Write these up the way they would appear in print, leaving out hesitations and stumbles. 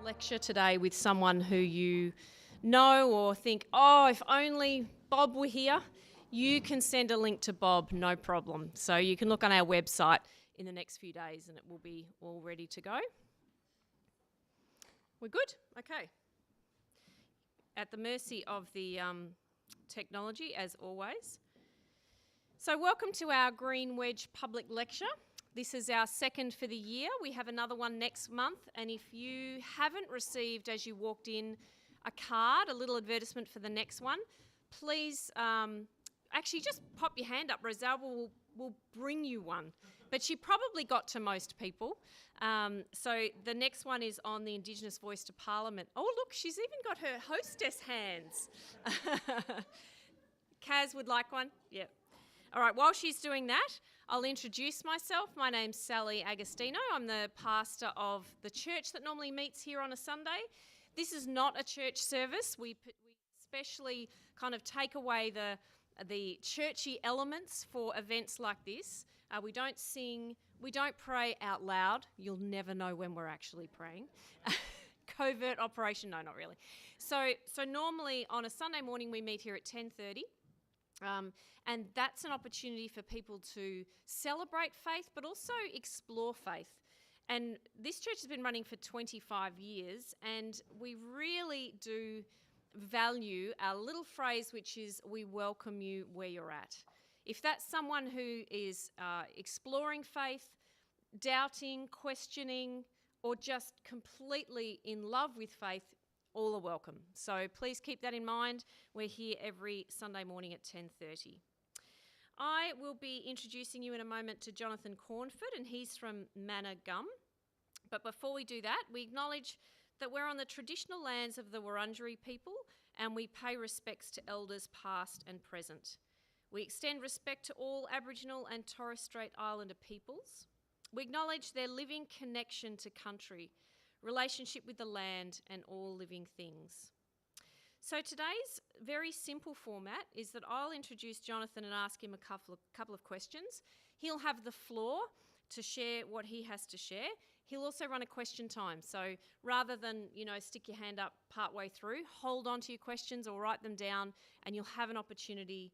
lecture today with someone who you know or think, oh, if only Bob were here, you can send a link to Bob, no problem. So you can look on our website in the next few days and it will be all ready to go. We're good? Okay. At the mercy of the technology, as always. So welcome to our Green Wedge Public Lecture. This is our second for the year. We have another one next month, and if you haven't received, as you walked in, a card, a little advertisement for the next one, please actually just pop your hand up. Rosal will bring you one. But she probably got to most people. So the next one is on the Indigenous voice to Parliament. Oh, look, she's even got her hostess hands. Kaz would like one? Yeah. All right, while she's doing that, I'll introduce myself. My name's Sally Agostino. I'm the pastor of the church that normally meets here on a Sunday. This is not a church service. We especially kind of take away the churchy elements for events like this. We don't sing, we don't pray out loud. You'll never know when we're actually praying. Covert operation, no, not really. So normally on a Sunday morning we meet here at 10:30. And that's an opportunity for people to celebrate faith, but also explore faith. And this church has been running for 25 years, and we really do value our little phrase, which is, we welcome you where you're at. If that's someone who is exploring faith, doubting, questioning, or just completely in love with faith, all are welcome. So please keep that in mind. We're here every Sunday morning at 10:30. I will be introducing you in a moment to Jonathan Cornford, and he's from Manor Gum. But before we do that, we acknowledge that we're on the traditional lands of the Wurundjeri people, and we pay respects to elders past and present. We extend respect to all Aboriginal and Torres Strait Islander peoples. We acknowledge their living connection to country, relationship with the land and all living things. So today's very simple format is that I'll introduce Jonathan and ask him a couple of questions. He'll have the floor to share what he has to share. He'll also run a question time. So rather than, stick your hand up partway through, hold on to your questions or write them down, and you'll have an opportunity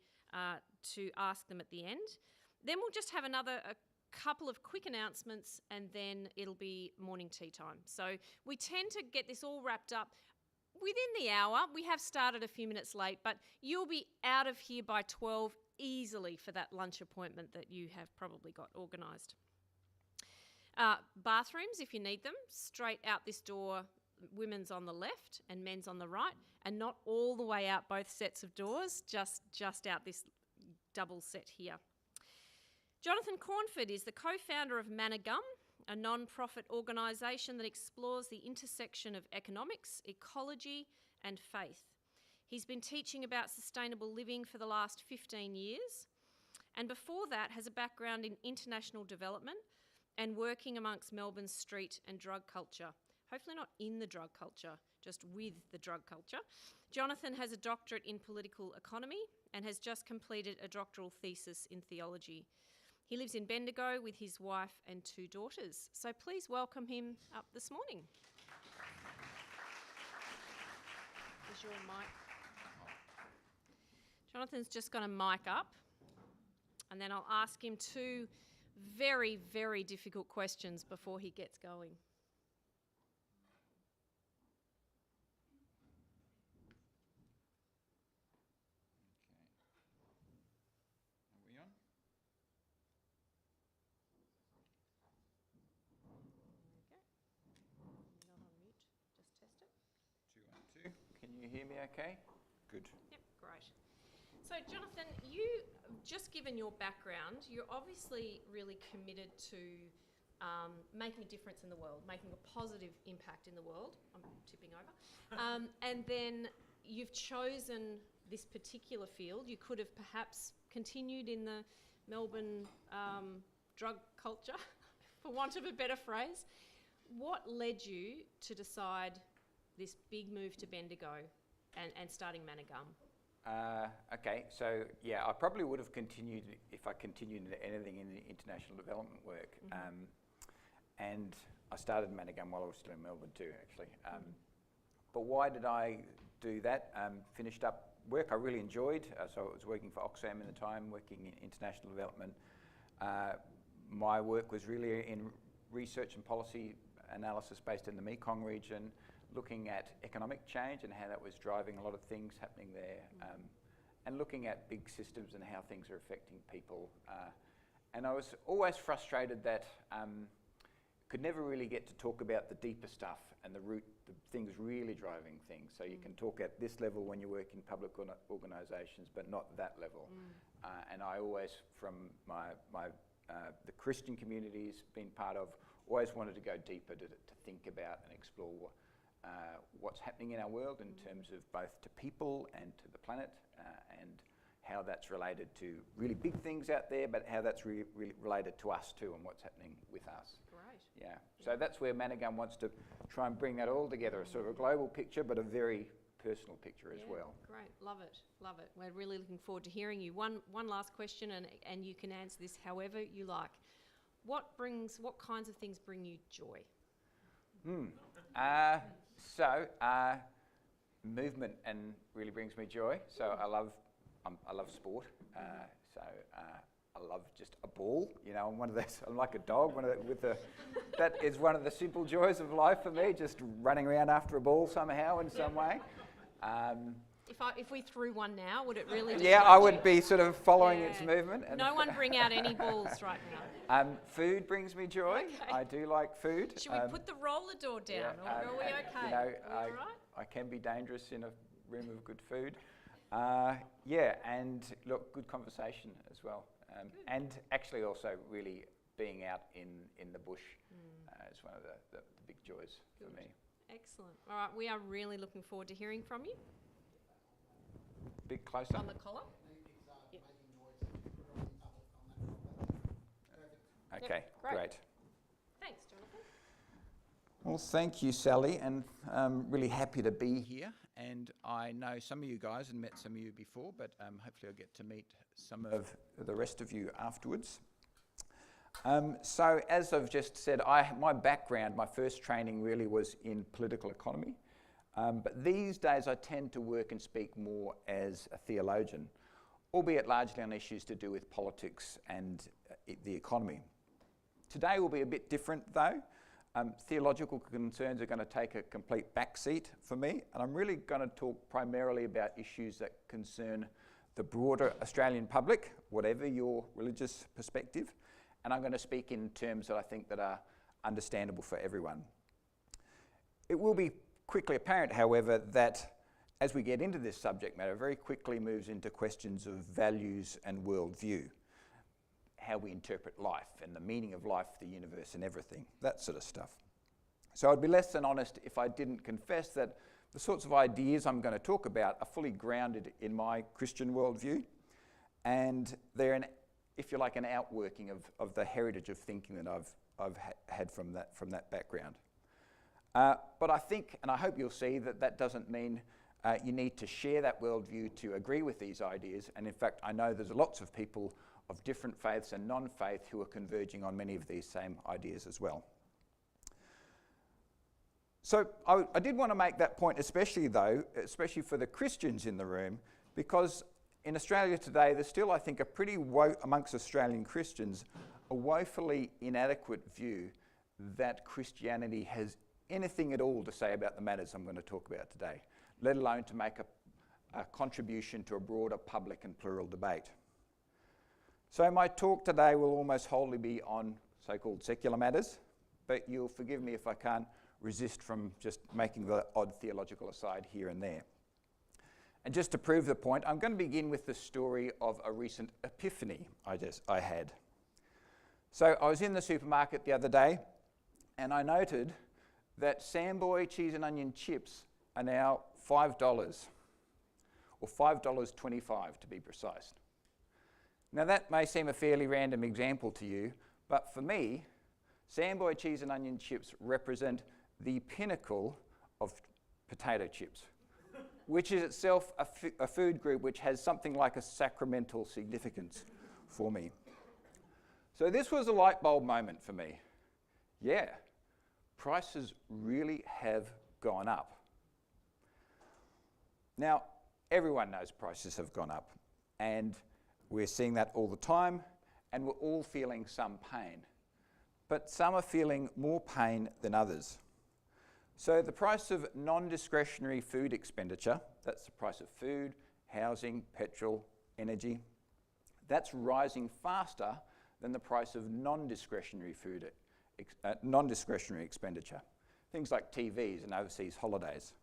to ask them at the end. Then we'll just have a couple of quick announcements, and then it'll be morning tea time. So we tend to get this all wrapped up within the hour. We have started a few minutes late, but you'll be out of here by 12 easily for that lunch appointment that you have probably got organised. Bathrooms, if you need them, straight out this door, women's on the left and men's on the right, and not all the way out both sets of doors, just out this double set here. Jonathan Cornford is the co-founder of Manor Gum, a non-profit organisation that explores the intersection of economics, ecology and faith. He's been teaching about sustainable living for the last 15 years, and before that has a background in international development and working amongst Melbourne's street and drug culture. Hopefully not in the drug culture, just with the drug culture. Jonathan has a doctorate in political economy and has just completed a doctoral thesis in theology. He lives in Bendigo with his wife and 2 daughters. So please welcome him up this morning. Is your mic? Jonathan's just going to mic up, and then I'll ask him 2 very, very difficult questions before he gets going. You hear me okay? Good. Yep, great. So Jonathan, you, just given your background, you're obviously really committed to making a difference in the world, making a positive impact in the world. I'm tipping over. And then you've chosen this particular field. You could have perhaps continued in the Melbourne drug culture, for want of a better phrase. What led you to decide this big move to Bendigo and starting Manor Gum? Okay, so yeah, I probably would have continued if I continued anything in the international development work. and I started Managaum while I was still in Melbourne too, actually. But why did I do that? Finished up work I really enjoyed. So I was working for Oxfam in the time, working in international development. My work was really in research and policy analysis based in the Mekong region, looking at economic change and how that was driving a lot of things happening there, and looking at big systems and how things are affecting people. And I was always frustrated that could never really get to talk about the deeper stuff and the things really driving things. So you can talk at this level when you work in public organisations, but not that level. And I always, from the Christian communities being part of, always wanted to go deeper to think about and explore what's happening in our world in terms of both to people and to the planet, and how that's related to really big things out there, but how that's really related to us too and what's happening with us. Great. Yeah. So that's where Managaum wants to try and bring that all together, a sort of a global picture, but a very personal picture as well. Great, love it, love it. We're really looking forward to hearing you. One last question, and you can answer this however you like. What kinds of things bring you joy? Movement and really brings me joy. So I love sport. I love just a ball. You know, I'm one of those. I'm like a dog. That is one of the simple joys of life for me. Just running around after a ball somehow in some way. If we threw one now, would it really? Yeah, I would be sort of following its movement. And no one bring out any balls right now. Food brings me joy. Okay. I do like food. Should we put the roller door down, or are we okay? You know, are we all right? I can be dangerous in a room of good food. And look, good conversation as well. And actually also really being out in the bush is one of the big joys for me. Excellent. All right, we are really looking forward to hearing from you. Bit closer. On the collar. Okay, great. Thanks, Jonathan. Well, thank you, Sally, and I'm really happy to be here. And I know some of you guys and met some of you before, but hopefully I'll get to meet some of the rest of you afterwards. So as I've just said, my background, my first training really was in political economy. But these days I tend to work and speak more as a theologian, albeit largely on issues to do with politics and the economy. Today will be a bit different though. Theological concerns are going to take a complete backseat for me, and I'm really going to talk primarily about issues that concern the broader Australian public, whatever your religious perspective, and I'm going to speak in terms that I think that are understandable for everyone. It will be quickly apparent, however, that as we get into this subject matter, very quickly moves into questions of values and worldview, how we interpret life and the meaning of life, the universe and everything, that sort of stuff. So I'd be less than honest if I didn't confess that the sorts of ideas I'm going to talk about are fully grounded in my Christian worldview, and they're if you like, an outworking of the heritage of thinking that I've had from that background. But I think, and I hope you'll see, that doesn't mean you need to share that worldview to agree with these ideas. And in fact, I know there's lots of people of different faiths and non-faith who are converging on many of these same ideas as well. So I did want to make that point, especially for the Christians in the room, because in Australia today, there's still, I think, amongst Australian Christians, a woefully inadequate view that Christianity has anything at all to say about the matters I'm going to talk about today, let alone to make a contribution to a broader public and plural debate. So my talk today will almost wholly be on so-called secular matters, but you'll forgive me if I can't resist from just making the odd theological aside here and there. And just to prove the point, I'm going to begin with the story of a recent epiphany I had. So I was in the supermarket the other day, and I noted that Samboy cheese and onion chips are now $5, or $5.25 to be precise. Now that may seem a fairly random example to you, but for me, Samboy cheese and onion chips represent the pinnacle of potato chips, which is itself a food group which has something like a sacramental significance for me. So this was a light bulb moment for me. Yeah, prices really have gone up. Now, everyone knows prices have gone up, and we're seeing that all the time, and we're all feeling some pain. But some are feeling more pain than others. So the price of non-discretionary food expenditure, that's the price of food, housing, petrol, energy, that's rising faster than the price of non-discretionary food, non-discretionary expenditure, things like TVs and overseas holidays.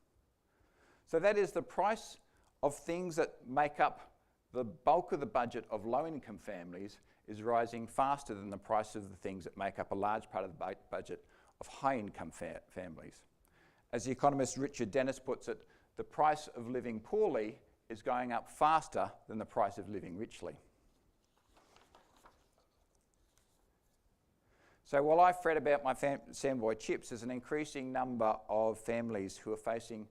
So that is the price of things that make up the bulk of the budget of low-income families is rising faster than the price of the things that make up a large part of the budget of high-income families. As the economist Richard Dennis puts it, the price of living poorly is going up faster than the price of living richly. So while I fret about my Sandboy chips, there's an increasing number of families who are facing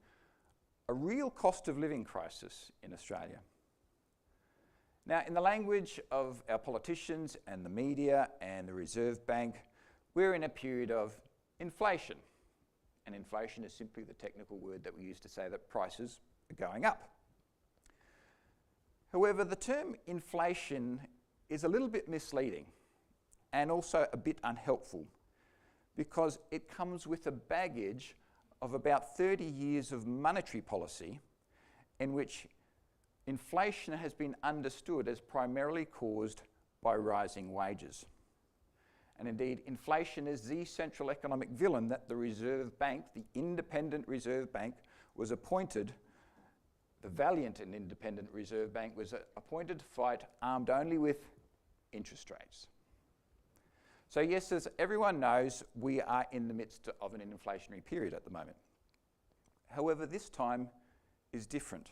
a real cost of living crisis in Australia. Now, in the language of our politicians and the media and the Reserve Bank, we're in a period of inflation. And inflation is simply the technical word that we use to say that prices are going up. However, the term inflation is a little bit misleading and also a bit unhelpful because it comes with a baggage of about 30 years of monetary policy in which inflation has been understood as primarily caused by rising wages. And indeed, inflation is the central economic villain that the Reserve Bank, the independent Reserve Bank, was appointed, the valiant and independent Reserve Bank was appointed to fight armed only with interest rates. So yes, as everyone knows, we are in the midst of an inflationary period at the moment. However, this time is different.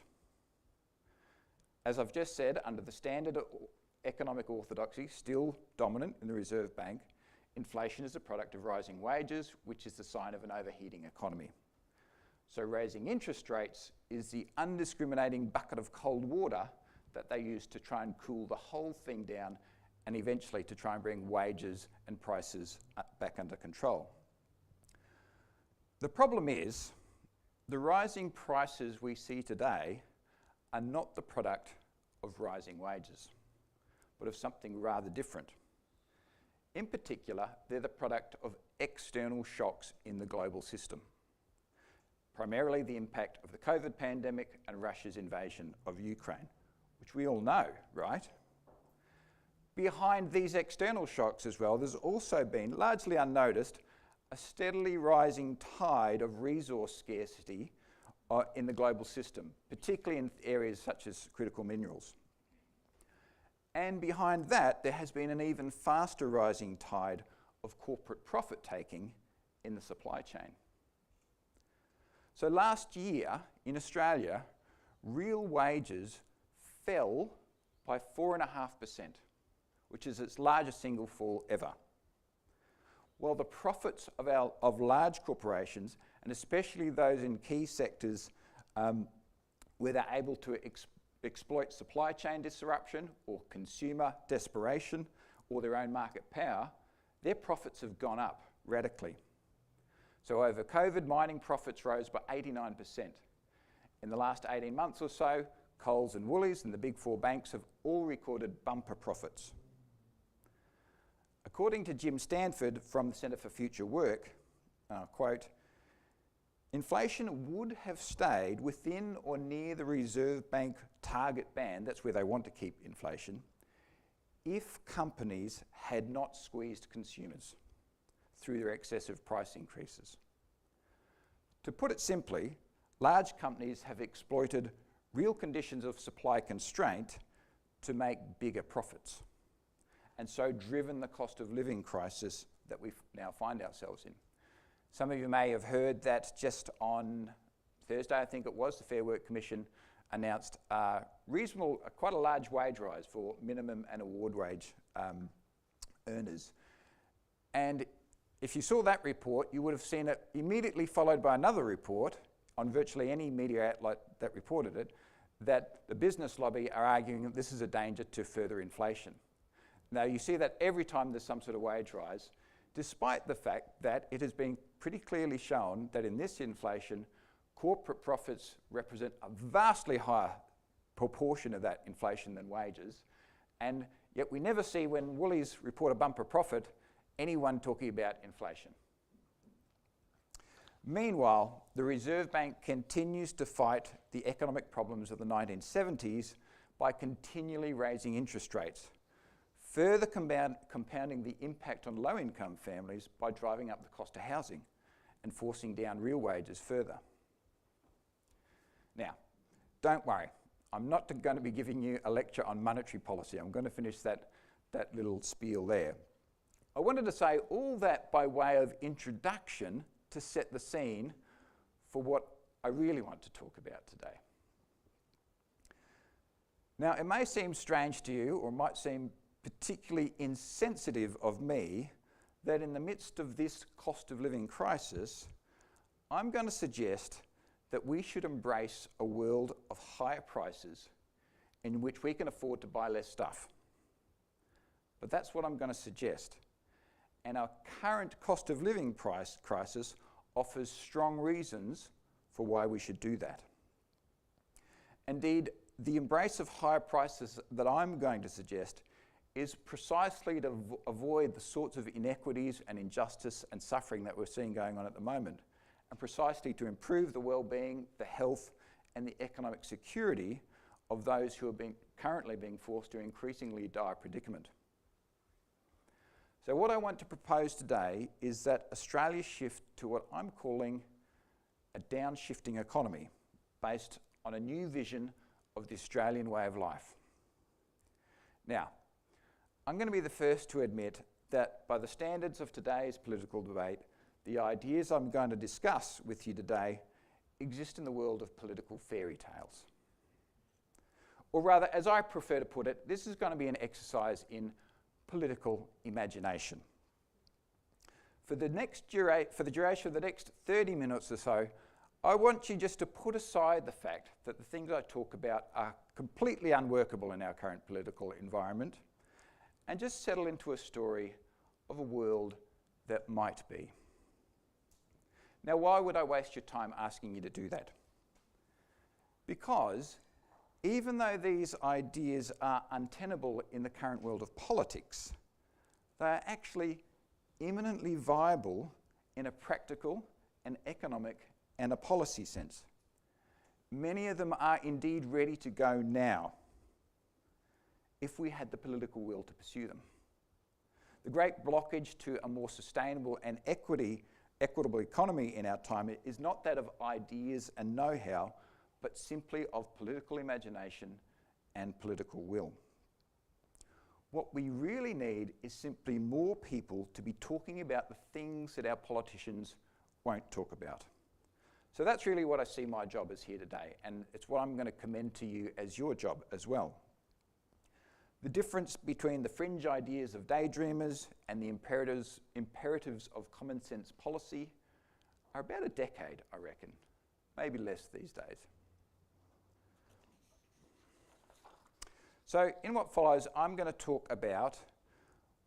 As I've just said, under the standard economic orthodoxy still dominant in the Reserve Bank, inflation is a product of rising wages, which is the sign of an overheating economy. So raising interest rates is the undiscriminating bucket of cold water that they use to try and cool the whole thing down and eventually to try and bring wages and prices back under control. The problem is, the rising prices we see today are not the product of rising wages, but of something rather different. In particular, they're the product of external shocks in the global system, primarily the impact of the COVID pandemic and Russia's invasion of Ukraine, which we all know, right? Behind these external shocks as well, there's also been, largely unnoticed, a steadily rising tide of resource scarcity in the global system, particularly in areas such as critical minerals. And behind that, there has been an even faster rising tide of corporate profit-taking in the supply chain. So last year in Australia, real wages fell by 4.5%, which is its largest single fall ever. While the profits of large corporations, and especially those in key sectors where they're able to exploit supply chain disruption or consumer desperation or their own market power, their profits have gone up radically. So over COVID, mining profits rose by 89%. In the last 18 months or so, Coles and Woolies and the big four banks have all recorded bumper profits. According to Jim Stanford from the Centre for Future Work, quote, inflation would have stayed within or near the Reserve Bank target band, that's where they want to keep inflation, if companies had not squeezed consumers through their excessive price increases. To put it simply, large companies have exploited real conditions of supply constraint to make bigger profits, and so driven the cost of living crisis that we now find ourselves in. Some of you may have heard that just on Thursday, I think it was, the Fair Work Commission announced quite a large wage rise for minimum and award wage earners. And if you saw that report, you would have seen it immediately followed by another report on virtually any media outlet that reported it, that the business lobby are arguing that this is a danger to further inflation. Now, you see that every time there's some sort of wage rise, despite the fact that it has been pretty clearly shown that in this inflation, corporate profits represent a vastly higher proportion of that inflation than wages, and yet we never see, when Woolies report a bumper profit, anyone talking about inflation. Meanwhile, the Reserve Bank continues to fight the economic problems of the 1970s by continually raising interest rates, further compounding the impact on low-income families by driving up the cost of housing and forcing down real wages further. Now, don't worry, I'm not going to be giving you a lecture on monetary policy. I'm going to finish that little spiel there. I wanted to say all that by way of introduction to set the scene for what I really want to talk about today. Now, it may seem strange to you, or might seem particularly insensitive of me, that in the midst of this cost of living crisis, I'm going to suggest that we should embrace a world of higher prices in which we can afford to buy less stuff. But that's what I'm going to suggest. And our current cost of living crisis offers strong reasons for why we should do that. Indeed, the embrace of higher prices that I'm going to suggest is precisely to avoid the sorts of inequities and injustice and suffering that we're seeing going on at the moment, and precisely to improve the well-being, the health, and the economic security of those who are currently being forced to an increasingly dire predicament. So what I want to propose today is that Australia shift to what I'm calling a downshifting economy, based on a new vision of the Australian way of life. Now, I'm going to be the first to admit that by the standards of today's political debate, the ideas I'm going to discuss with you today exist in the world of political fairy tales. Or rather, as I prefer to put it, this is going to be an exercise in political imagination. For the duration of the next 30 minutes or so, I want you just to put aside the fact that the things I talk about are completely unworkable in our current political environment, and just settle into a story of a world that might be. Now, why would I waste your time asking you to do that? Because even though these ideas are untenable in the current world of politics, they are actually imminently viable in a practical, an economic, and a policy sense. Many of them are indeed ready to go now, if we had the political will to pursue them. The great blockage to a more sustainable and equitable economy in our time is not that of ideas and know-how, but simply of political imagination and political will. What we really need is simply more people to be talking about the things that our politicians won't talk about. So that's really what I see my job as here today, and it's what I'm going to commend to you as your job as well. The difference between the fringe ideas of daydreamers and the imperatives of common sense policy are about a decade, I reckon. Maybe less these days. So in what follows, I'm going to talk about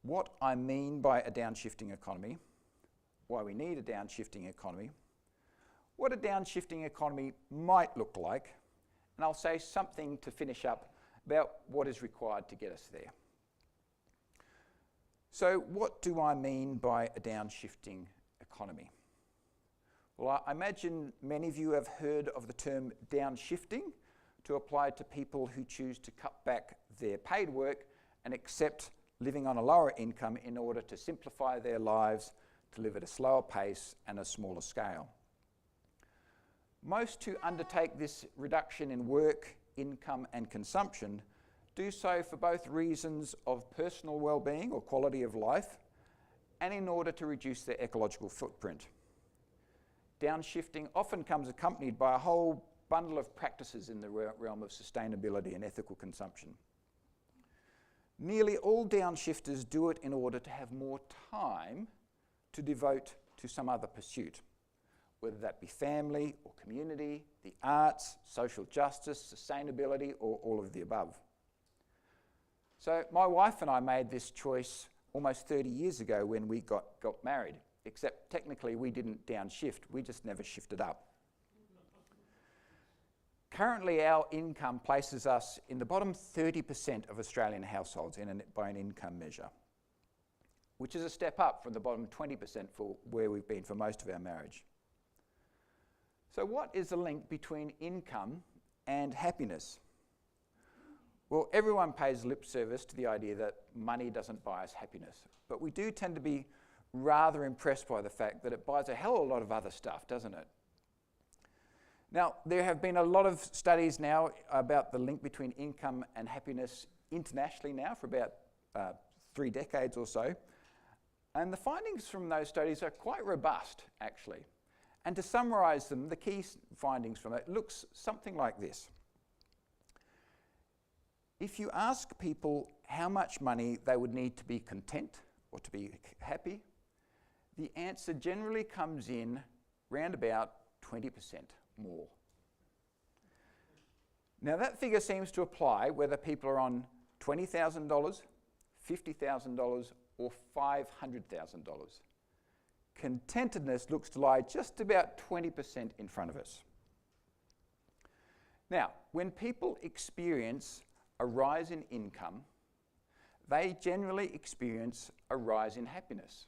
what I mean by a downshifting economy, why we need a downshifting economy, what a downshifting economy might look like, and I'll say something to finish up about what is required to get us there. So what do I mean by a downshifting economy? Well, I imagine many of you have heard of the term downshifting to apply to people who choose to cut back their paid work and accept living on a lower income in order to simplify their lives, to live at a slower pace and a smaller scale. Most who undertake this reduction in work, income and consumption do so for both reasons of personal well-being or quality of life and in order to reduce their ecological footprint. Downshifting often comes accompanied by a whole bundle of practices in the realm of sustainability and ethical consumption. Nearly all downshifters do it in order to have more time to devote to some other pursuit, whether that be family or community, the arts, social justice, sustainability, or all of the above. So my wife and I made this choice almost 30 years ago when we got married, except technically we didn't downshift, we just never shifted up. Currently, our income places us in the bottom 30% of Australian households by an income measure, which is a step up from the bottom 20% for where we've been for most of our marriage. So what is the link between income and happiness? Well, everyone pays lip service to the idea that money doesn't buy us happiness, but we do tend to be rather impressed by the fact that it buys a hell of a lot of other stuff, doesn't it? Now, there have been a lot of studies now about the link between income and happiness internationally now for about 3 decades or so. And the findings from those studies are quite robust, actually. And to summarise them, the key findings from it looks something like this. If you ask people how much money they would need to be content or to be happy, the answer generally comes in round about 20% more. Now that figure seems to apply whether people are on $20,000, $50,000 or $500,000. Contentedness looks to lie just about 20% in front of us. Now, when people experience a rise in income, they generally experience a rise in happiness.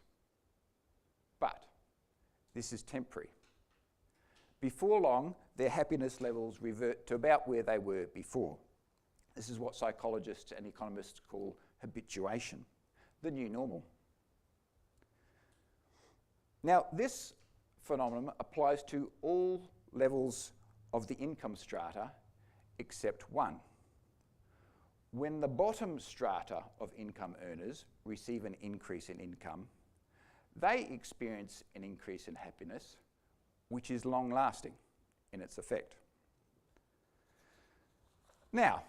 But this is temporary. Before long, their happiness levels revert to about where they were before. This is what psychologists and economists call habituation, the new normal. Now, this phenomenon applies to all levels of the income strata except one. When the bottom strata of income earners receive an increase in income, they experience an increase in happiness, which is long-lasting in its effect. Now,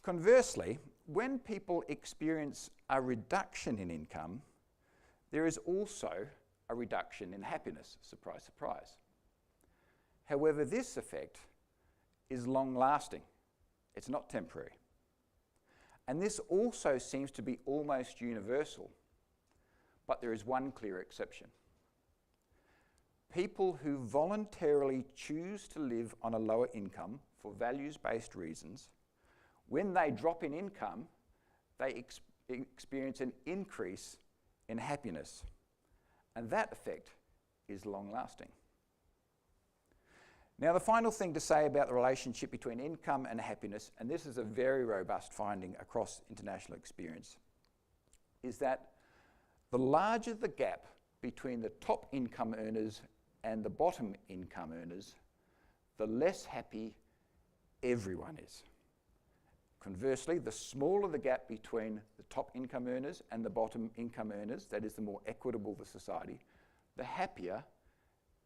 conversely, when people experience a reduction in income, there is also a reduction in happiness. Surprise, surprise. However, this effect is long-lasting. It's not temporary. And this also seems to be almost universal, but there is one clear exception. People who voluntarily choose to live on a lower income for values-based reasons, when they drop in income, they experience an increase in happiness. And that effect is long-lasting. Now, the final thing to say about the relationship between income and happiness, and this is a very robust finding across international experience, is that the larger the gap between the top income earners and the bottom income earners, the less happy everyone is. Conversely, the smaller the gap between the top income earners and the bottom income earners, that is, the more equitable the society, the happier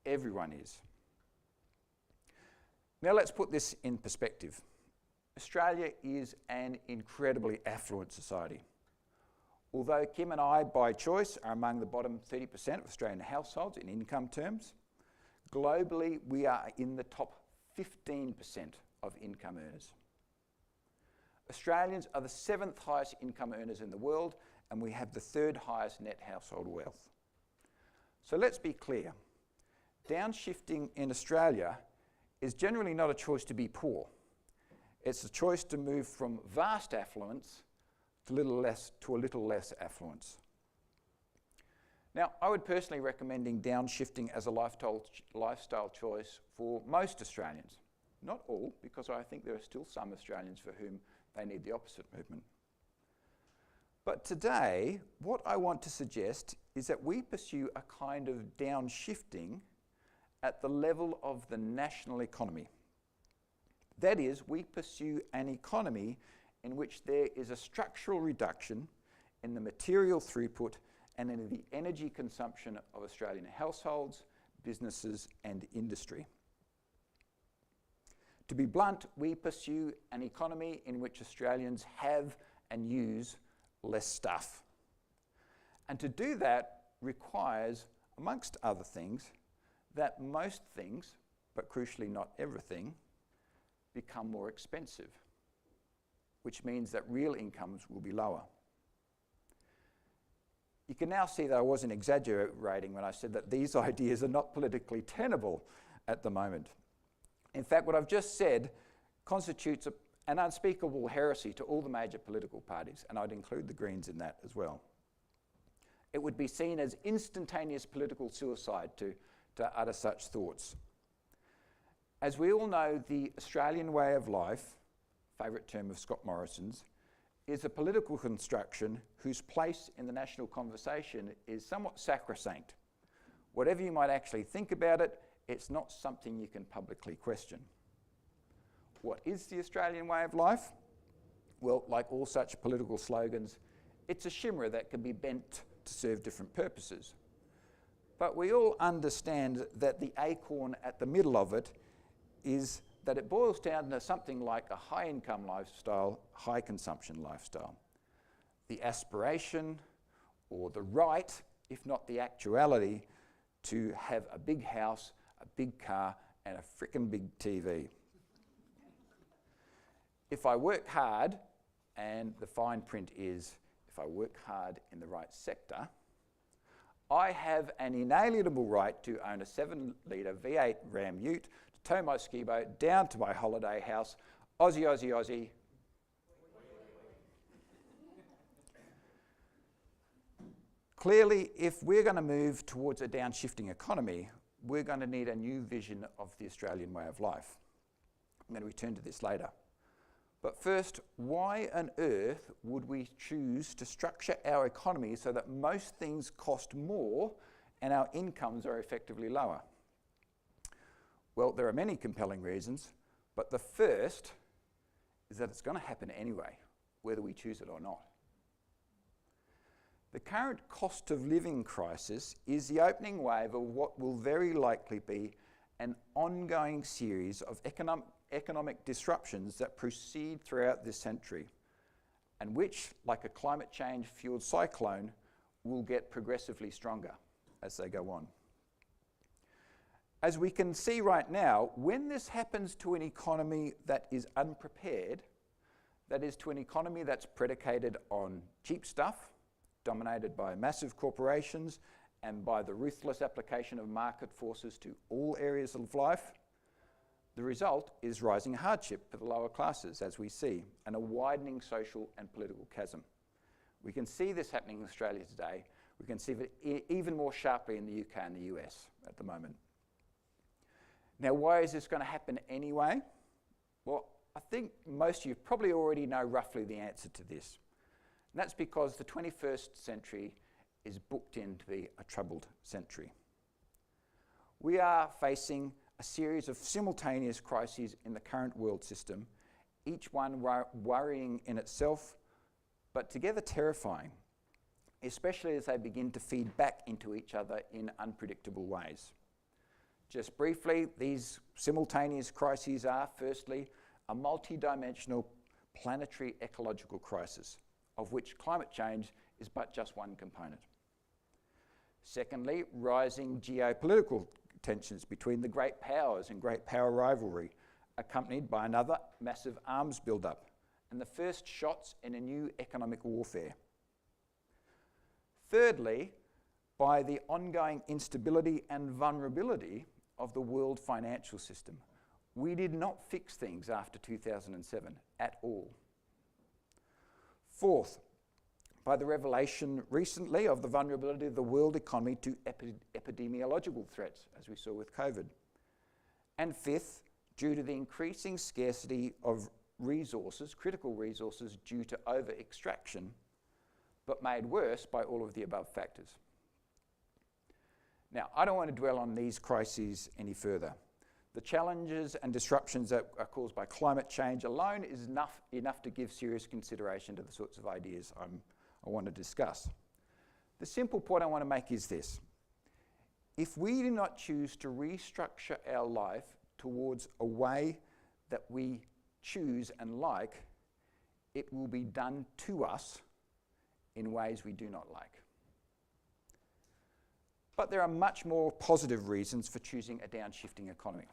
everyone is. Now let's put this in perspective. Australia is an incredibly affluent society. Although Kim and I, by choice, are among the bottom 30% of Australian households in income terms, globally we are in the top 15% of income earners. Australians are the 7th highest income earners in the world, and we have the 3rd highest net household wealth. So let's be clear. Downshifting in Australia is generally not a choice to be poor. It's a choice to move from vast affluence to a little less affluence. Now, I would personally recommend downshifting as a lifestyle choice for most Australians. Not all, because I think there are still some Australians for whom they need the opposite movement. But today, what I want to suggest is that we pursue a kind of downshifting at the level of the national economy. That is, we pursue an economy in which there is a structural reduction in the material throughput and in the energy consumption of Australian households, businesses and industry. To be blunt, we pursue an economy in which Australians have and use less stuff. And to do that requires, amongst other things, that most things, but crucially not everything, become more expensive, which means that real incomes will be lower. You can now see that I wasn't exaggerating when I said that these ideas are not politically tenable at the moment. In fact, what I've just said constitutes an unspeakable heresy to all the major political parties, and I'd include the Greens in that as well. It would be seen as instantaneous political suicide to utter such thoughts. As we all know, the Australian way of life, favourite term of Scott Morrison's, is a political construction whose place in the national conversation is somewhat sacrosanct. Whatever you might actually think about it, it's not something you can publicly question. What is the Australian way of life? Well, like all such political slogans, it's a chimera that can be bent to serve different purposes. But we all understand that the acorn at the middle of it is that it boils down to something like a high-income lifestyle, high-consumption lifestyle. The aspiration or the right, if not the actuality, to have a big house, a big car, and a frickin' big TV. If I work hard, and the fine print is, if I work hard in the right sector, I have an inalienable right to own a 7-litre V8 Ram Ute, to tow my ski boat down to my holiday house, Aussie, Aussie, Aussie. Clearly, if we're going to move towards a downshifting economy, we're going to need a new vision of the Australian way of life. I'm going to return to this later. But first, why on earth would we choose to structure our economy so that most things cost more and our incomes are effectively lower? Well, there are many compelling reasons, but the first is that it's going to happen anyway, whether we choose it or not. The current cost of living crisis is the opening wave of what will very likely be an ongoing series of economic disruptions that proceed throughout this century, and which, like a climate change fueled cyclone, will get progressively stronger as they go on. As we can see right now, when this happens to an economy that is unprepared, that is to an economy that's predicated on cheap stuff, dominated by massive corporations and by the ruthless application of market forces to all areas of life, the result is rising hardship for the lower classes, as we see, and a widening social and political chasm. We can see this happening in Australia today. We can see it even more sharply in the UK and the US at the moment. Now, why is this going to happen anyway? Well, I think most of you probably already know roughly the answer to this. And that's because the 21st century is booked in to be a troubled century. We are facing a series of simultaneous crises in the current world system, each one worrying in itself, but together terrifying, especially as they begin to feed back into each other in unpredictable ways. Just briefly, these simultaneous crises are, firstly, a multi-dimensional planetary ecological crisis, of which climate change is but just one component. Secondly, rising geopolitical tensions between the great powers and great power rivalry, accompanied by another massive arms build-up, and the first shots in a new economic warfare. Thirdly, by the ongoing instability and vulnerability of the world financial system. We did not fix things after 2007 at all. Fourth, by the revelation recently of the vulnerability of the world economy to epidemiological threats, as we saw with COVID. And fifth, due to the increasing scarcity of resources, critical resources, due to over-extraction, but made worse by all of the above factors. Now, I don't want to dwell on these crises any further. The challenges and disruptions that are caused by climate change alone is enough to give serious consideration to the sorts of ideas I want to discuss. The simple point I want to make is this. If we do not choose to restructure our life towards a way that we choose and like, it will be done to us in ways we do not like. But there are much more positive reasons for choosing a downshifting economy.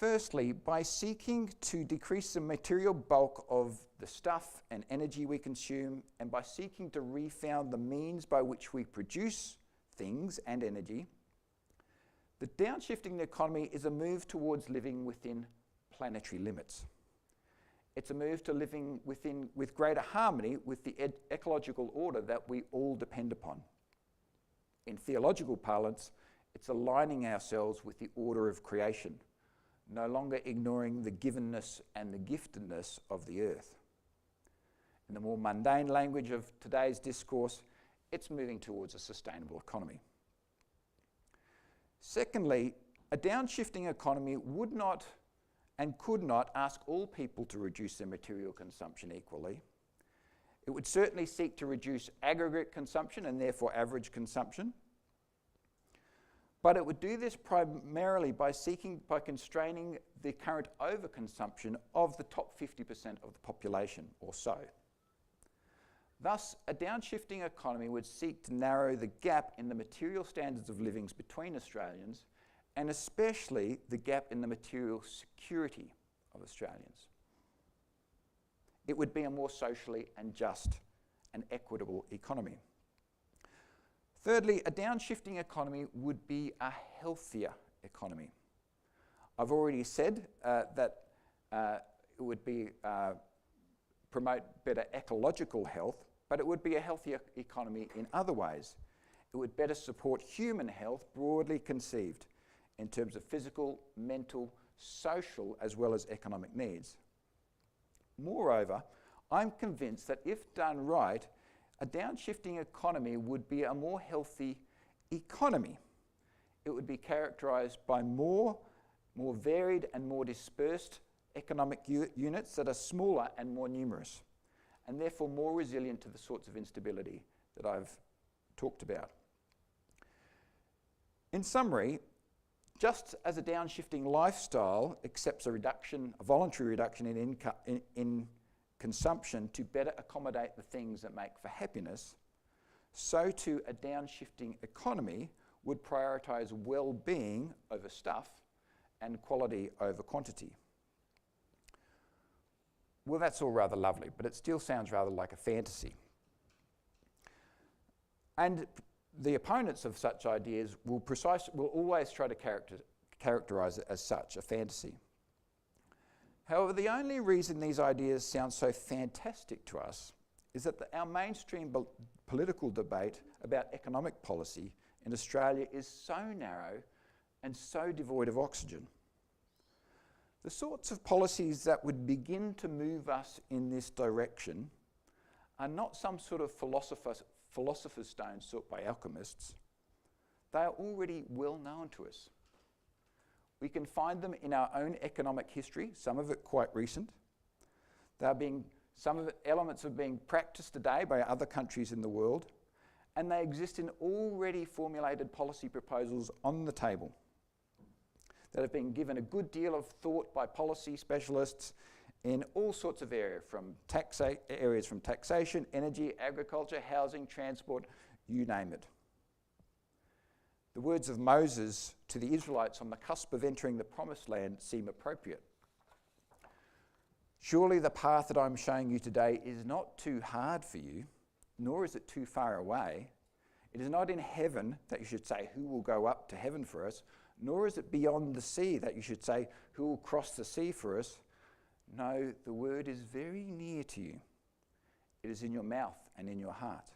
Firstly, by seeking to decrease the material bulk of the stuff and energy we consume, and by seeking to refound the means by which we produce things and energy, the downshifting economy is a move towards living within planetary limits. It's a move to living with greater harmony with the ecological order that we all depend upon. In theological parlance, it's aligning ourselves with the order of creation, no longer ignoring the givenness and the giftedness of the earth. In the more mundane language of today's discourse, it's moving towards a sustainable economy. Secondly, a downshifting economy would not and could not ask all people to reduce their material consumption equally. It would certainly seek to reduce aggregate consumption and therefore average consumption. But it would do this primarily by constraining the current overconsumption of the top 50% of the population or so. Thus, a downshifting economy would seek to narrow the gap in the material standards of living between Australians, and especially the gap in the material security of Australians. It would be a more socially and just and equitable economy. Thirdly, a downshifting economy would be a healthier economy. I've already said that it would be promote better ecological health, but it would be a healthier economy in other ways. It would better support human health, broadly conceived, in terms of physical, mental, social, as well as economic needs. Moreover, I'm convinced that if done right, a downshifting economy would be a more healthy economy. It would be characterised by more varied and more dispersed economic units that are smaller and more numerous, and therefore more resilient to the sorts of instability that I've talked about. In summary, just as a downshifting lifestyle accepts a voluntary reduction in consumption to better accommodate the things that make for happiness, so too a downshifting economy would prioritise well-being over stuff and quality over quantity. Well, that's all rather lovely, but it still sounds rather like a fantasy. And the opponents of such ideas will always try to characterise it as such, a fantasy. However, the only reason these ideas sound so fantastic to us is that our mainstream political debate about economic policy in Australia is so narrow and so devoid of oxygen. The sorts of policies that would begin to move us in this direction are not some sort of philosopher's stone sought by alchemists. They are already well known to us. We can find them in our own economic history, some of it quite recent. Elements are being practiced today by other countries in the world, and they exist in already formulated policy proposals on the table that have been given a good deal of thought by policy specialists in all sorts of areas from taxation, energy, agriculture, housing, transport, you name it. The words of Moses to the Israelites on the cusp of entering the Promised Land seem appropriate. Surely the path that I'm showing you today is not too hard for you, nor is it too far away. It is not in heaven that you should say, who will go up to heaven for us, nor is it beyond the sea that you should say, who will cross the sea for us. No, the word is very near to you. It is in your mouth and in your heart.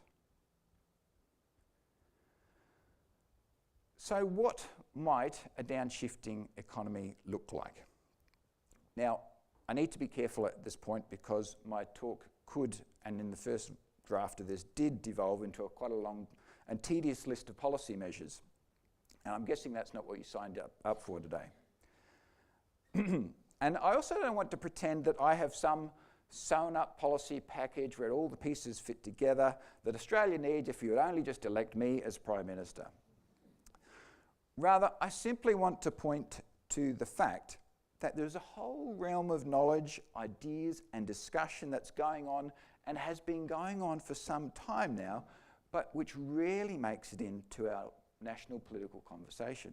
So what might a downshifting economy look like? Now, I need to be careful at this point because my talk could, and in the first draft of this, did devolve into quite a long and tedious list of policy measures. And I'm guessing that's not what you signed up for today. And I also don't want to pretend that I have some sewn up policy package where all the pieces fit together that Australia needs if you would only just elect me as Prime Minister. Rather, I simply want to point to the fact that there's a whole realm of knowledge, ideas and discussion that's going on and has been going on for some time now, but which rarely makes it into our national political conversation.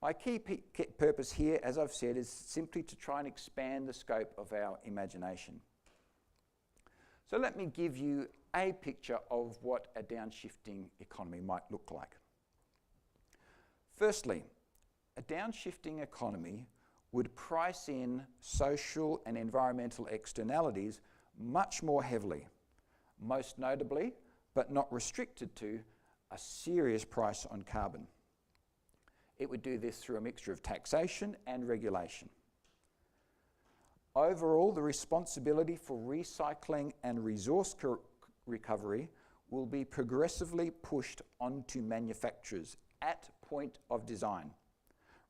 My key purpose here, as I've said, is simply to try and expand the scope of our imagination. So let me give you a picture of what a downshifting economy might look like. Firstly, a downshifting economy would price in social and environmental externalities much more heavily, most notably, but not restricted to, a serious price on carbon. It would do this through a mixture of taxation and regulation. Overall, the responsibility for recycling and resource recovery will be progressively pushed onto manufacturers at point of design,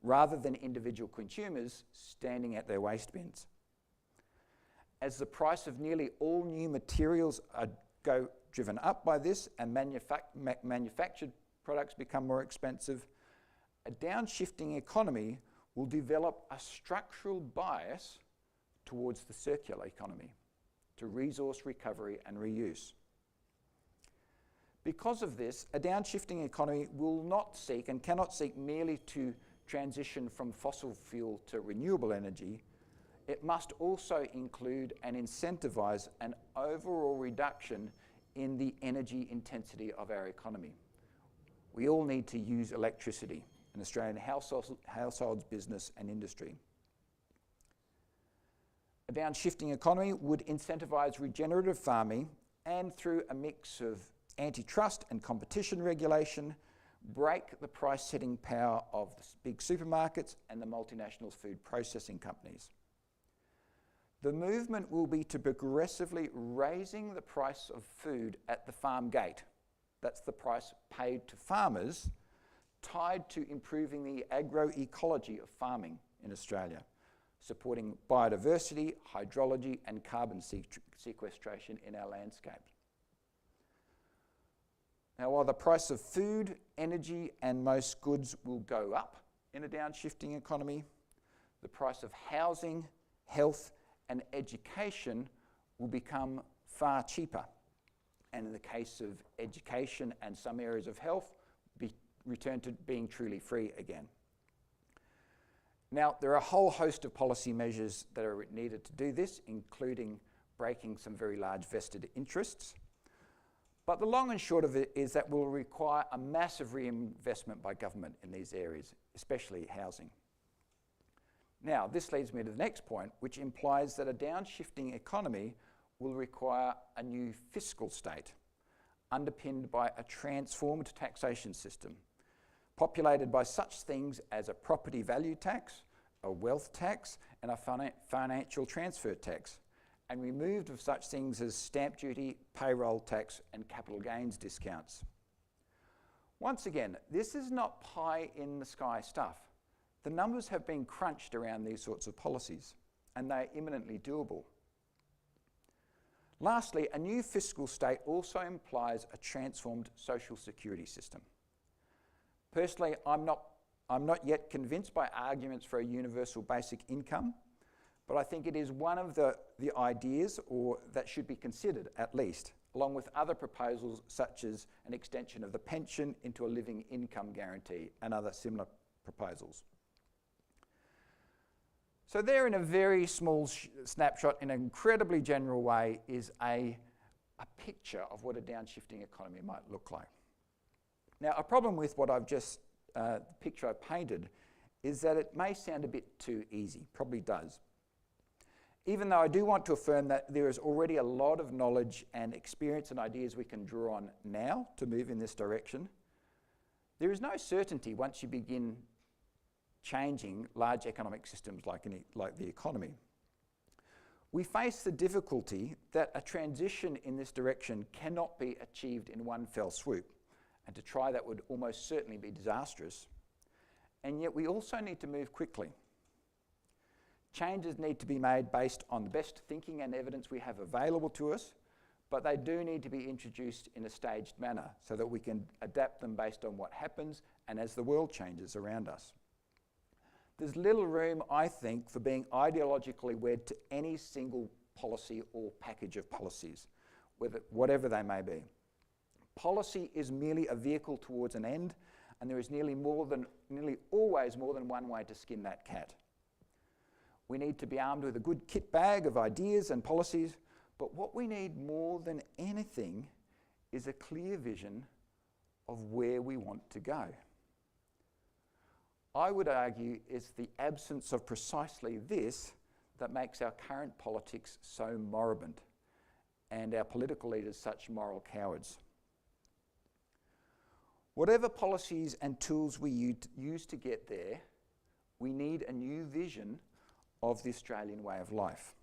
rather than individual consumers standing at their waste bins. As the price of nearly all new materials go driven up by this and manufactured products become more expensive, a downshifting economy will develop a structural bias towards the circular economy, to resource recovery and reuse. Because of this, a downshifting economy will not seek and cannot seek merely to transition from fossil fuel to renewable energy. It must also include and incentivise an overall reduction in the energy intensity of our economy. We all need to use electricity in Australian households, business and industry. A downshifting economy would incentivise regenerative farming and, through a mix of antitrust and competition regulation, break the price-setting power of the big supermarkets and the multinational food processing companies. The movement will be to progressively raising the price of food at the farm gate. That's the price paid to farmers, tied to improving the agroecology of farming in Australia, supporting biodiversity, hydrology and carbon sequestration in our landscape. Now, while the price of food, energy and most goods will go up in a downshifting economy, the price of housing, health and education will become far cheaper. And in the case of education and some areas of health, be returned to being truly free again. Now, there are a whole host of policy measures that are needed to do this, including breaking some very large vested interests. But the long and short of it is that will require a massive reinvestment by government in these areas, especially housing. Now, this leads me to the next point, which implies that a downshifting economy will require a new fiscal state, underpinned by a transformed taxation system, populated by such things as a property value tax, a wealth tax, and a financial transfer tax, and removed of such things as stamp duty, payroll tax, and capital gains discounts. Once again, this is not pie-in-the-sky stuff. The numbers have been crunched around these sorts of policies, and they are imminently doable. Lastly, a new fiscal state also implies a transformed social security system. Personally, I'm not yet convinced by arguments for a universal basic income, but I think it is one of the ideas that should be considered at least, along with other proposals such as an extension of the pension into a living income guarantee and other similar proposals. So there, in a very small snapshot, in an incredibly general way, is a picture of what a downshifting economy might look like. Now, a problem with what I've just, the picture I painted, is that it may sound a bit too easy, probably does. Even though I do want to affirm that there is already a lot of knowledge and experience and ideas we can draw on now to move in this direction, there is no certainty once you begin changing large economic systems like the economy. We face the difficulty that a transition in this direction cannot be achieved in one fell swoop, and to try that would almost certainly be disastrous. And yet we also need to move quickly. Changes need to be made based on the best thinking and evidence we have available to us, but they do need to be introduced in a staged manner so that we can adapt them based on what happens and as the world changes around us. There's little room, I think, for being ideologically wed to any single policy or package of policies, whatever they may be. Policy is merely a vehicle towards an end, and there is nearly always more than one way to skin that cat. We need to be armed with a good kit bag of ideas and policies, but what we need more than anything is a clear vision of where we want to go. I would argue it's the absence of precisely this that makes our current politics so moribund and our political leaders such moral cowards. Whatever policies and tools we use to get there, we need a new vision of the Australian way of life.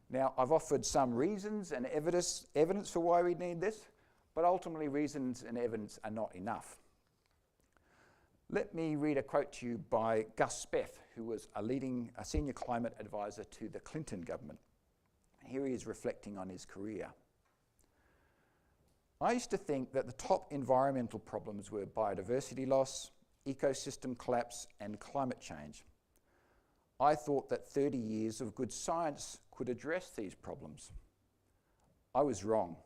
Now, I've offered some reasons and evidence for why we need this, but ultimately reasons and evidence are not enough. Let me read a quote to you by Gus Speth, who was a senior climate advisor to the Clinton government. Here he is reflecting on his career. I used to think that the top environmental problems were biodiversity loss, ecosystem collapse, and climate change. I thought that 30 years of good science could address these problems. I was wrong.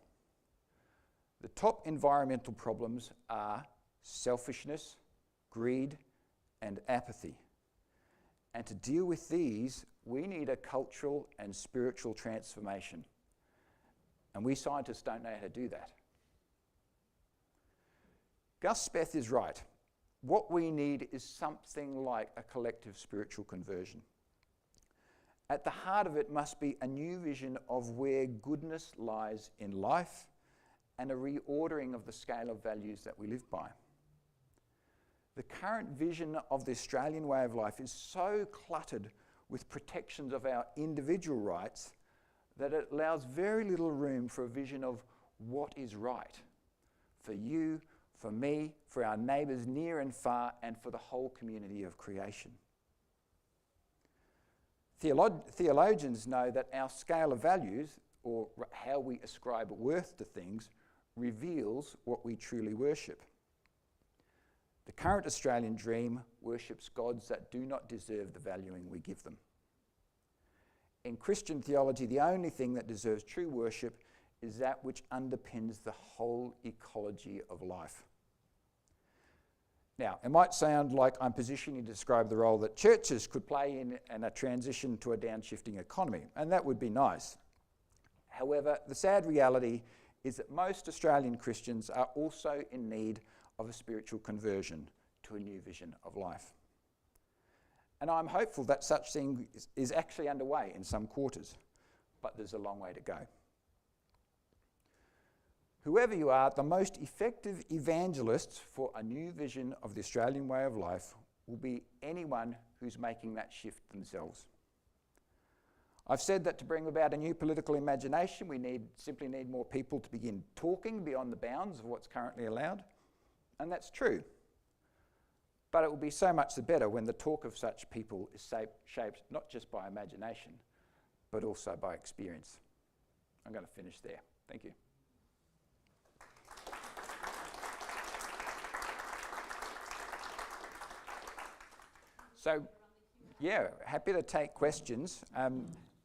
The top environmental problems are selfishness, greed, and apathy. And to deal with these, we need a cultural and spiritual transformation. And we scientists don't know how to do that. Gus Speth is right. What we need is something like a collective spiritual conversion. At the heart of it must be a new vision of where goodness lies in life and a reordering of the scale of values that we live by. The current vision of the Australian way of life is so cluttered with protections of our individual rights that it allows very little room for a vision of what is right for you, for me, for our neighbours near and far, and for the whole community of creation. Theologians know that our scale of values, or how we ascribe worth to things, reveals what we truly worship. The current Australian dream worships gods that do not deserve the valuing we give them. In Christian theology, the only thing that deserves true worship is that which underpins the whole ecology of life. Now, it might sound like I'm positioning to describe the role that churches could play in a transition to a downshifting economy, and that would be nice. However, the sad reality is that most Australian Christians are also in need of a spiritual conversion to a new vision of life. And I'm hopeful that such thing is actually underway in some quarters, but there's a long way to go. Whoever you are, the most effective evangelists for a new vision of the Australian way of life will be anyone who's making that shift themselves. I've said that to bring about a new political imagination, we simply need more people to begin talking beyond the bounds of what's currently allowed, and that's true. But it will be so much the better when the talk of such people is shaped not just by imagination, but also by experience. I'm going to finish there. Thank you. So, yeah, happy to take questions,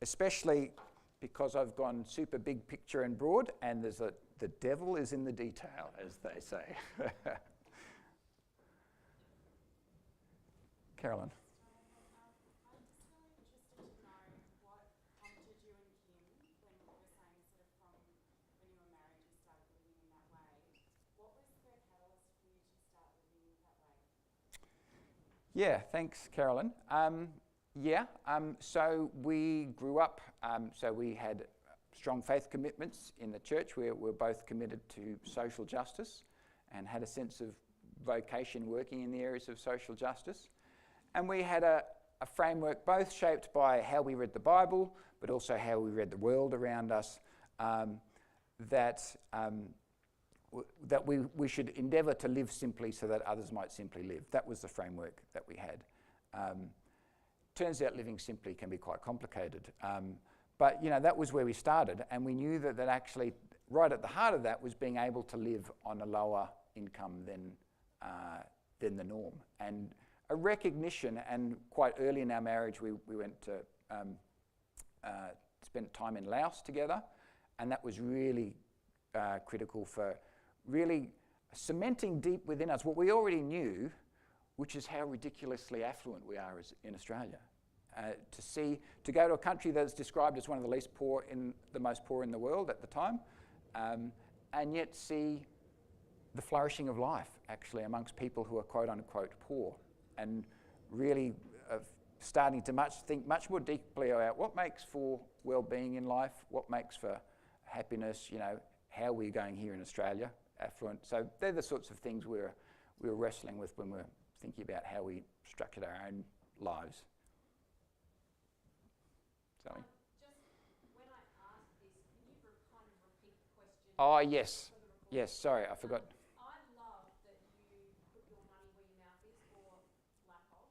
especially because I've gone super big picture and broad, and the devil is in the detail, as they say. Carolyn. I'm just really interested to know what prompted you and Kim, when you were saying sort of from when you were married you started living in that way. What was the catalyst for you to start living that way? Yeah, thanks, Carolyn. So we grew up, so we had strong faith commitments in the church. We were both committed to social justice and had a sense of vocation working in the areas of social justice. And we had a framework both shaped by how we read the Bible, but also how we read the world around us, that we should endeavour to live simply so that others might simply live. That was the framework that we had. Turns out living simply can be quite complicated. But that was where we started, and we knew that actually right at the heart of that was being able to live on a lower income than the norm. And a recognition, and quite early in our marriage we went to spend time in Laos together, and that was really critical for really cementing deep within us what we already knew, which is how ridiculously affluent we are in Australia. To go to a country that's described as one of the most poor in the world at the time, and yet see the flourishing of life actually amongst people who are quote unquote poor, and really starting to think much more deeply about what makes for well-being in life, what makes for happiness, how we're going here in Australia, affluent. So they're the sorts of things we were wrestling with when we're thinking about how we structured our own lives. Sally? Just when I asked this, can you kind of repeat the question? Oh, yes. Yes, sorry, I forgot. I love that you put your money where your mouth is, or lack of.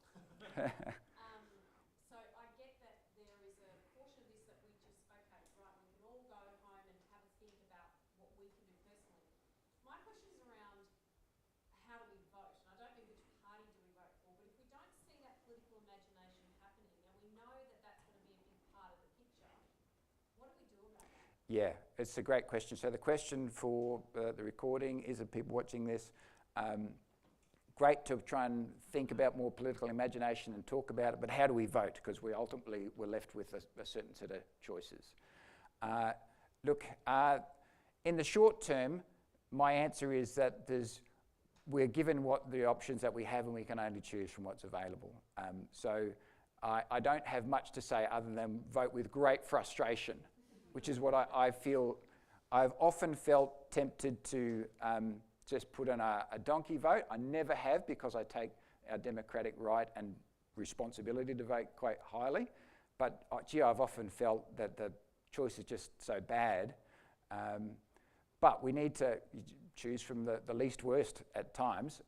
So I get that there is a portion of this that we just, okay, right, we can all go home and have a think about what we can do personally. My question is around how do we vote? And I don't mean which party do we vote for, but if we don't see that political imagination happening, and we know that that's going to be a big part of the picture, what do we do about that? Yeah, it's a great question. So the question for the recording is of people watching this, great to try and think about more political imagination and talk about it, but how do we vote? Because we ultimately were left with a certain set of choices. In the short term, my answer is that we're given what the options that we have, and we can only choose from what's available. So I don't have much to say other than vote with great frustration, which is what I feel. I've often felt tempted to just put in a donkey vote. I never have, because I take our democratic right and responsibility to vote quite highly. But I've often felt that the choice is just so bad. But we need to choose from the least worst at times.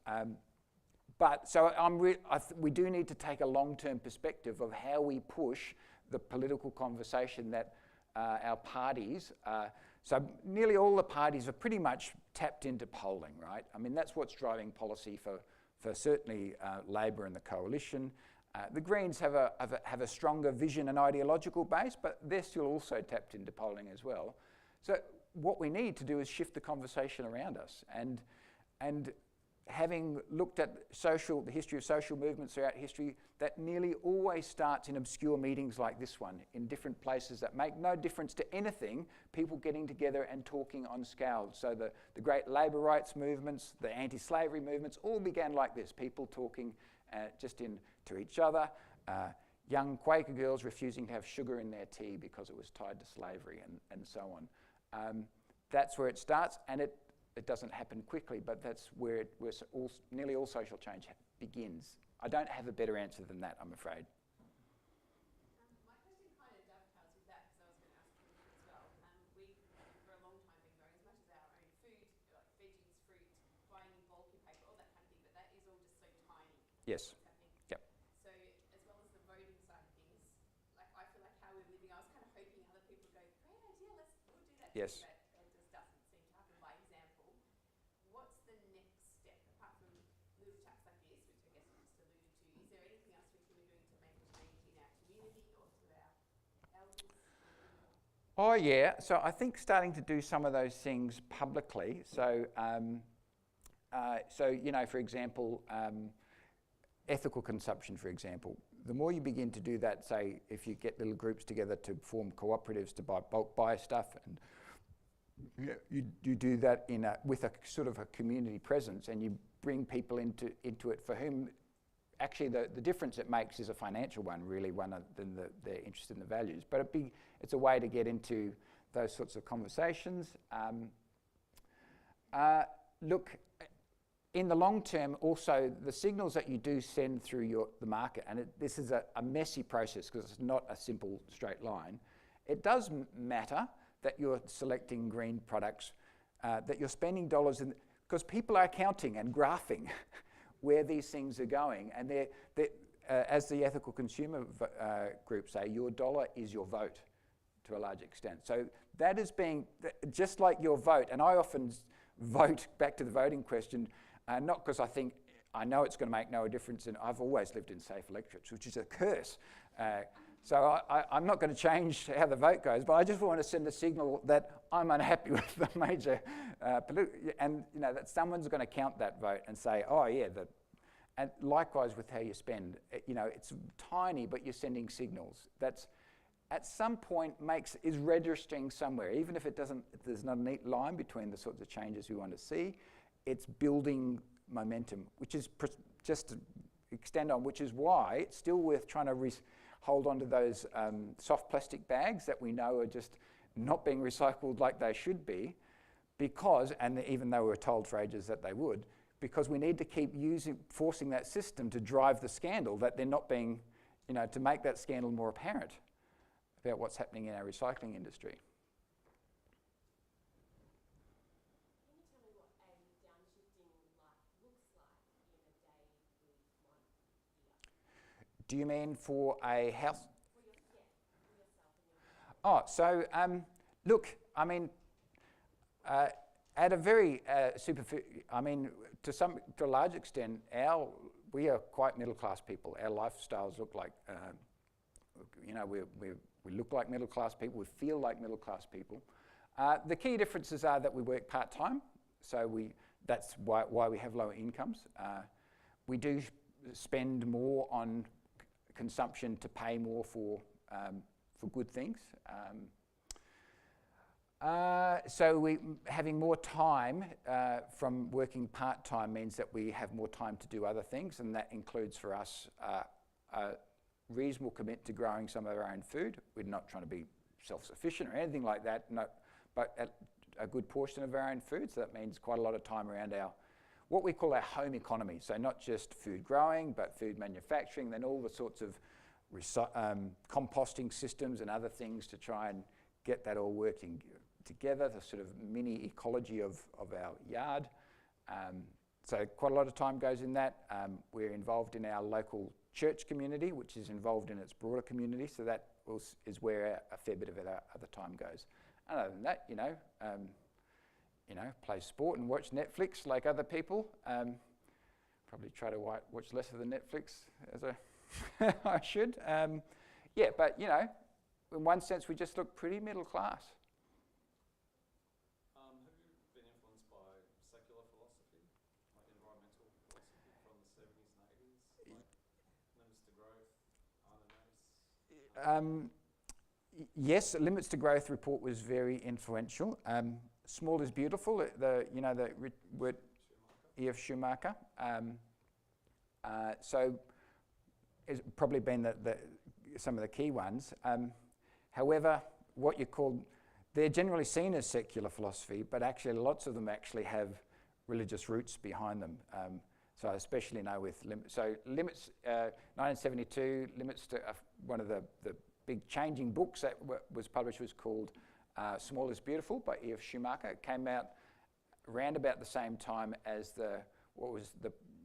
We do need to take a long-term perspective of how we push the political conversation that our parties, so nearly all the parties are pretty much tapped into polling, right? I mean, that's what's driving policy for certainly Labor and the Coalition. The Greens have a stronger vision and ideological base, but they're still also tapped into polling as well. So what we need to do is shift the conversation around us, and having looked at the history of social movements throughout history, that nearly always starts in obscure meetings like this one, in different places that make no difference to anything, people getting together and talking on scale. So the great labour rights movements, the anti-slavery movements, all began like this, people talking to each other, young Quaker girls refusing to have sugar in their tea because it was tied to slavery, and so on. That's where it starts, and it doesn't happen quickly, but that's where nearly all social change begins. I don't have a better answer than that, I'm afraid. My question kind of dovetails with that, because I was going to ask you as well. We've, for a long time, been growing as much as our own food, like veggies, fruit, buying in bulky paper, all that kind of thing, but that is all just so tiny. Yes. Yep. So, as well as the voting side of things, like I feel like how we're living, I was kind of hoping other people go, great idea, we'll do that. Yes. But it just doesn't seem to happen by example. What's the next step, apart from little chats like this, which I guess you just alluded to? Is there anything else we can be doing to make a change in our community or through our elders? Oh yeah, so I think starting to do some of those things publicly. So, for example, ethical consumption, for example. The more you begin to do that, say, if you get little groups together to form cooperatives to bulk buy stuff, and you do that with a sort of a community presence, and you bring people into it for whom actually the difference it makes is a financial one, really, than their interest in the values. But it's a way to get into those sorts of conversations. Look, in the long term, also, the signals that you do send through the market, and this is a messy process because it's not a simple straight line, it does matter that you're selecting green products, that you're spending dollars in, because people are counting and graphing where these things are going, and as the ethical consumer group say, your dollar is your vote to a large extent. So that is just like your vote, and I often vote, back to the voting question, not because I know it's going to make no difference, and I've always lived in safe electorates, which is a curse. So I'm not going to change how the vote goes, but I just want to send a signal that I'm unhappy with the major, and that someone's going to count that vote and say, oh yeah, and likewise with how you spend. It's tiny, but you're sending signals. That's at some point is registering somewhere, even if there's not a neat line between the sorts of changes we want to see. It's building momentum, which is just to extend on, which is why it's still worth trying to hold on to those soft plastic bags that we know are just not being recycled like they should be, and even though we were told for ages that they would, because we need to keep forcing that system to drive the scandal, that they're not being, to make that scandal more apparent about what's happening in our recycling industry. Can you tell me what a downshifting life looks like in a day, week, month, year? Do you mean for a house? For yourself and your family. Look, I mean, at a very to a large extent, we are quite middle-class people. Our lifestyles look like, we look like middle-class people. We feel like middle-class people. The key differences are that we work part-time, so that's why we have lower incomes. We do spend more on consumption to pay more for good things. So having more time from working part-time means that we have more time to do other things, and that includes for us a reasonable commit to growing some of our own food. We're not trying to be self-sufficient or anything like that, but a good portion of our own food, so that means quite a lot of time around what we call our home economy. So not just food growing, but food manufacturing, then all the sorts of composting systems and other things to try and get that all working together, the sort of mini ecology of our yard. So quite a lot of time goes in that. We're involved in our local church community, which is involved in its broader community, so that is where a fair bit of our other time goes. And other than that, play sport and watch Netflix like other people. Probably try to watch less of the Netflix as I should. But in one sense, we just look pretty middle class. Have you been influenced by secular philosophy, like environmental philosophy from the 70s and 80s, like limits to growth, Yes, Limits to Growth report was very influential. Small is Beautiful, the E.F. Schumacher. So it's probably been some of the key ones. However, they're generally seen as secular philosophy, but actually lots of them actually have religious roots behind them. So I especially know with Limits, 1972, Limits to one of the big changing books that was published was called Small is Beautiful by E.F. Schumacher. It came out around about the same time as the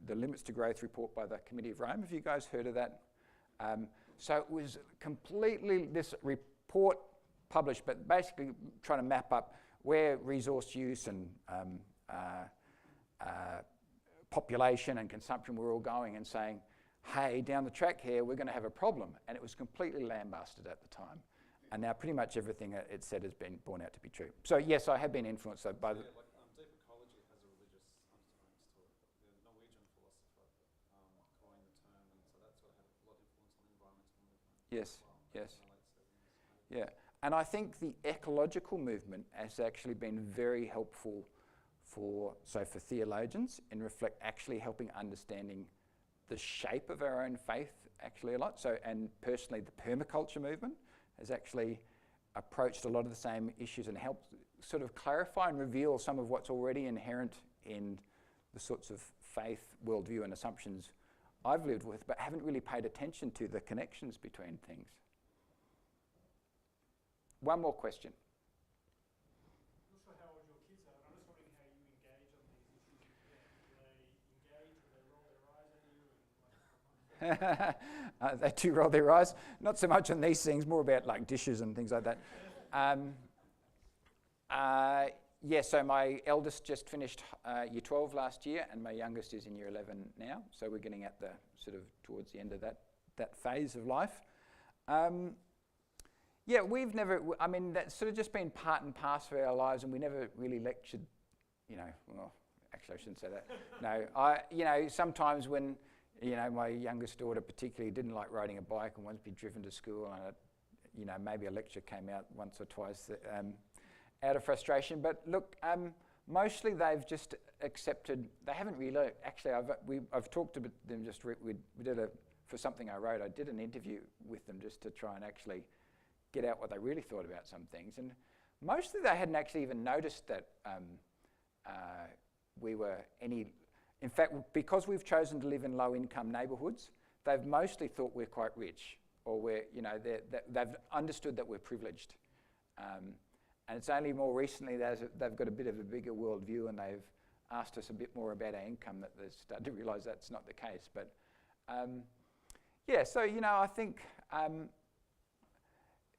Limits to Growth report by the Committee of Rome. Have you guys heard of that? So it was completely this report published, but basically trying to map up where resource use and population and consumption were all going, and saying, hey, down the track here, we're going to have a problem. And it was completely lambasted at the time. And now pretty much everything it said has been borne out to be true. So yes, I have been influenced by the... deep ecology has a religious undertones to it. The Norwegian philosopher coined the term, and so that's what had a lot of influence on the environmental movement. Yes, as well, yes. in the late 70s. Yeah, and I think the ecological movement has actually been very helpful for theologians in actually helping understanding the shape of our own faith actually a lot. So, and personally, the permaculture movement has actually approached a lot of the same issues and helped sort of clarify and reveal some of what's already inherent in the sorts of faith, worldview and assumptions I've lived with, but haven't really paid attention to the connections between things. One more question. I'm not sure how old your kids are, but I'm just wondering how you engage on these issues with them. Do they engage, or they roll their eyes at you? And They do roll their eyes. Not so much on these things, more about like dishes and things like that. So my eldest just finished year 12 last year, and my youngest is in year 11 now. So we're getting at the sort of towards the end of that phase of life. Yeah, we've never, I mean, that's sort of just been part and parcel of our lives, and we never really lectured, you know, well, actually I shouldn't say that. No, you know, sometimes when, you know, my youngest daughter particularly didn't like riding a bike and wanted to be driven to school, and, you know, maybe a lecture came out once or twice out of frustration. But look, mostly they've just accepted, they haven't really, actually I've talked to them just, we did for something I wrote, I did an interview with them just to try and actually get out what they really thought about some things, and mostly they hadn't actually even noticed that we were any, in fact, because we've chosen to live in low-income neighbourhoods, they've mostly thought we're quite rich, or we're, you know, they've understood that we're privileged, and it's only more recently they've got a bit of a bigger worldview, and they've asked us a bit more about our income that they've started to realise that's not the case. But yeah, so, you know, I think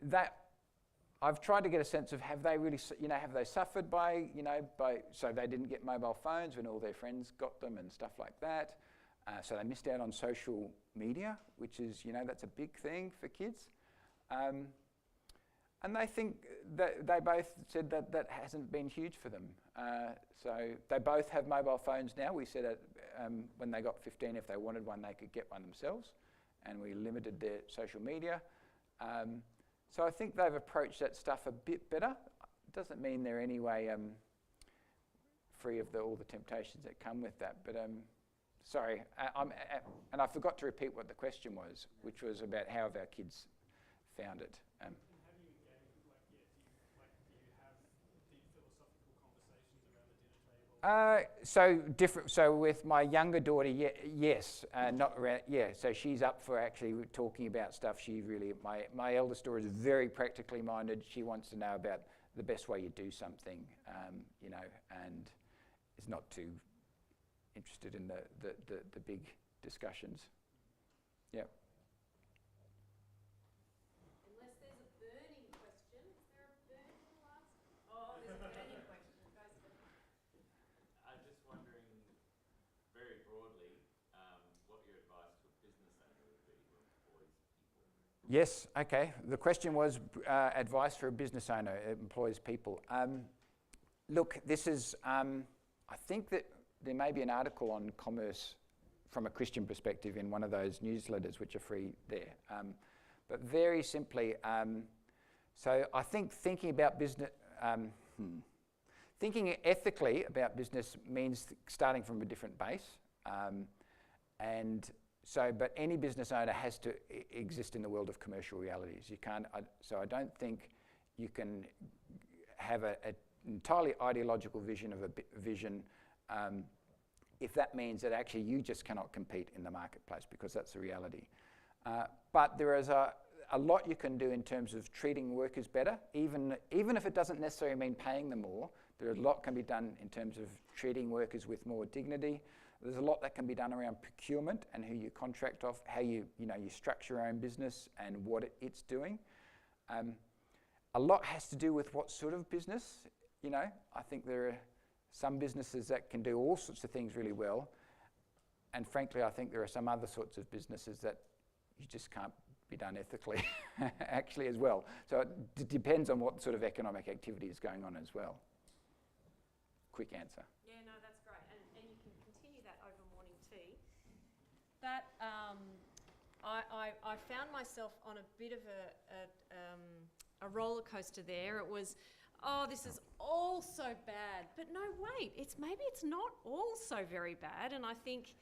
that I've tried to get a sense of, have they really, you know, have they suffered by, you know, so they didn't get mobile phones when all their friends got them and stuff like that. So they missed out on social media, which is, you know, that's a big thing for kids. And they think that they both said that that hasn't been huge for them. So they both have mobile phones now. We said when they got 15, if they wanted one, they could get one themselves, and we limited their social media. So I think they've approached that stuff a bit better. Doesn't mean they're any way free of all the temptations that come with that. But sorry, and I forgot to repeat what the question was, which was about how have our kids found it. And how do you engage with, do you have deep philosophical conversations around the dinner table? So with my younger daughter, yes, not around, yeah. So she's up for actually talking about stuff. She really, my eldest daughter is very practically minded. She wants to know about the best way you do something, you know, and is not too interested in the big discussions. Yeah. Unless there's a burning question. Is there a burning last? Oh, there's a burning question. Go, Steve. I'm just wondering, very broadly, what your advice to a business owner would be who employs people. Yes, okay. The question was advice for a business owner who employs people. Look, this is, I think that there may be an article on commerce from a Christian perspective in one of those newsletters which are free there. But very simply, so I think thinking about business, thinking ethically about business means starting from a different base. And so, but any business owner has to exist in the world of commercial realities. You can't, so I don't think you can have an entirely ideological vision of a vision if that means that actually you just cannot compete in the marketplace, because that's the reality. But there is a lot you can do in terms of treating workers better, even if it doesn't necessarily mean paying them more. There is a lot can be done in terms of treating workers with more dignity. There's a lot that can be done around procurement and who you contract off, how you structure your own business and what it's doing. A lot has to do with what sort of business. You know, I think there are some businesses that can do all sorts of things really well, and frankly, I think there are some other sorts of businesses that you just can't be done ethically, actually, as well. So it depends on what sort of economic activity is going on as well. Quick answer. Yeah, no, that's great, and you can continue that over morning tea. That I found myself on a bit of a roller coaster there. It was, oh, this is all so bad, but no, wait, maybe it's not all so very bad. And I think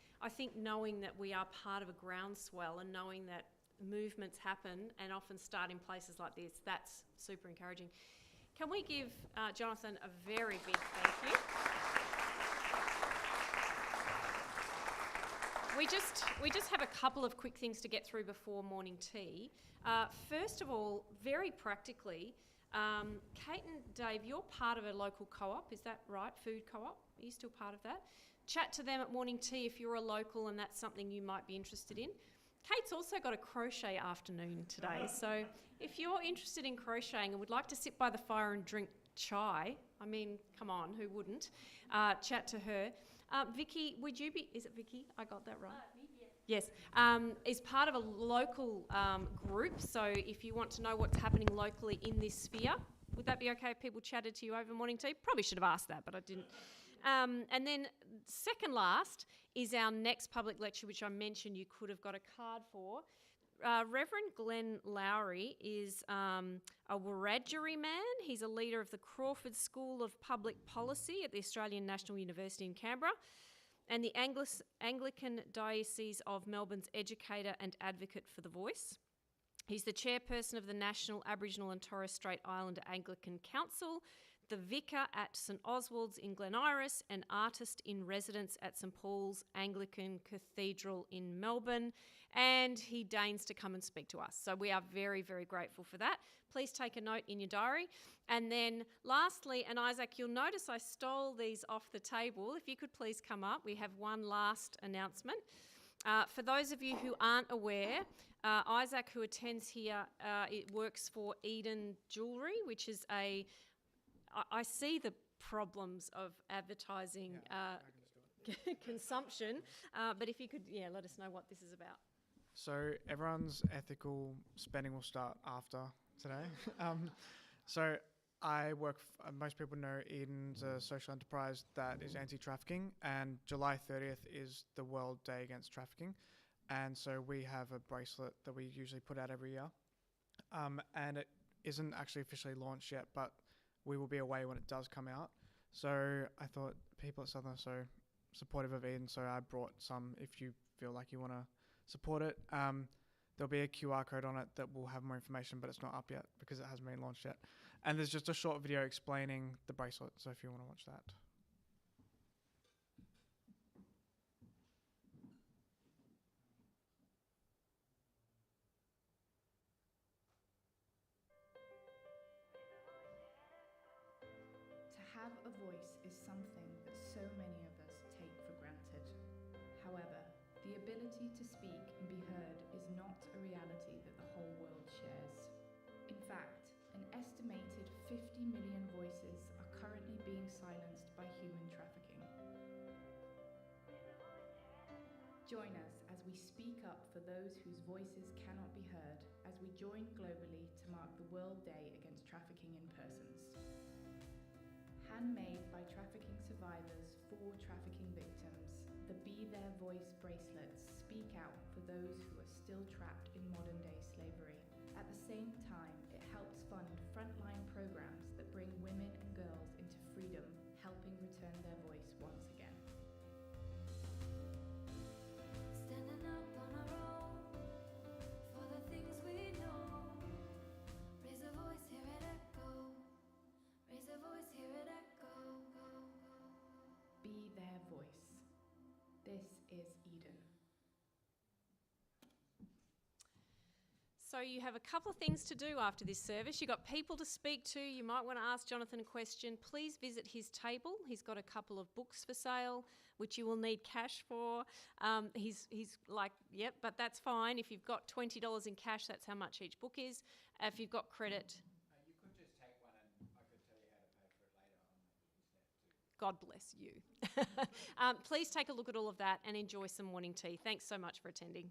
knowing that we are part of a groundswell and knowing that movements happen and often start in places like this, that's super encouraging. Can we give Jonathan a very big thank you? We just have a couple of quick things to get through before morning tea. First of all, very practically, Kate and Dave, you're part of a local co-op, is that right? Food co-op? Are you still part of that? Chat to them at morning tea if you're a local and that's something you might be interested in. Kate's also got a crochet afternoon today, so if you're interested in crocheting and would like to sit by the fire and drink chai, I mean, come on, who wouldn't? Chat to her. Vicky, would you be, is it Vicky? I got that right. Me, yes. Yes, is part of a local group. So if you want to know what's happening locally in this sphere, would that be okay if people chatted to you over morning tea? Probably should have asked that, but I didn't. And then second last is our next public lecture, which I mentioned you could have got a card for. Reverend Glenn Lowry is a Wiradjuri man. He's a leader of the Cornford School of Public Policy at the Australian National University in Canberra and the Anglican Diocese of Melbourne's educator and advocate for the voice. He's the chairperson of the National Aboriginal and Torres Strait Islander Anglican Council, the vicar at St Oswald's in Glen Iris, and artist in residence at St Paul's Anglican Cathedral in Melbourne, and he deigns to come and speak to us. So we are very, very grateful for that. Please take a note in your diary. And then lastly, and Isaac, you'll notice I stole these off the table. If you could please come up, we have one last announcement. For those of you who aren't aware, Isaac, who attends here, it works for Eden Jewellery, which is I see the problems of advertising consumption, but if you could, let us know what this is about. So everyone's ethical spending will start after today. So I work, most people know Eden's a social enterprise that is anti-trafficking, and July 30th is the World Day Against Trafficking. And so we have a bracelet that we usually put out every year. And it isn't actually officially launched yet, but we will be away when it does come out. So I thought people at Southern are so supportive of Eden, so I brought some if you feel like you want to support it. There'll be a QR code on it that will have more information, but it's not up yet because it hasn't been launched yet. And there's just a short video explaining the bracelet, so if you want to watch that. To have a voice is something that so many of us take for granted. However, the ability to speak and be heard is not a reality that the whole world shares. In fact, an estimated 50 million voices are currently being silenced by human trafficking. Join us as we speak up for those whose voices cannot be heard, as we join globally to mark the World Day Against Trafficking in Persons. Handmade by trafficking survivors for trafficking victims, the Be Their Voice bracelets speak out for those who are still trapped in modern-day slavery. At the same time, it helps fund frontline programs that bring women and girls into freedom, helping return their voice once again. Standing up on our own for the things we know. Raise a voice, hear it echo. Raise a voice, hear it echo. Be their voice. This is Eden. So you have a couple of things to do after this service. You've got people to speak to. You might want to ask Jonathan a question. Please visit his table. He's got a couple of books for sale, which you will need cash for. He's like, yep, but that's fine. If you've got $20 in cash, that's how much each book is. If you've got credit... You could just take one and I could tell you how to pay for it later on the internet too. God bless you. Please take a look at all of that and enjoy some morning tea. Thanks so much for attending.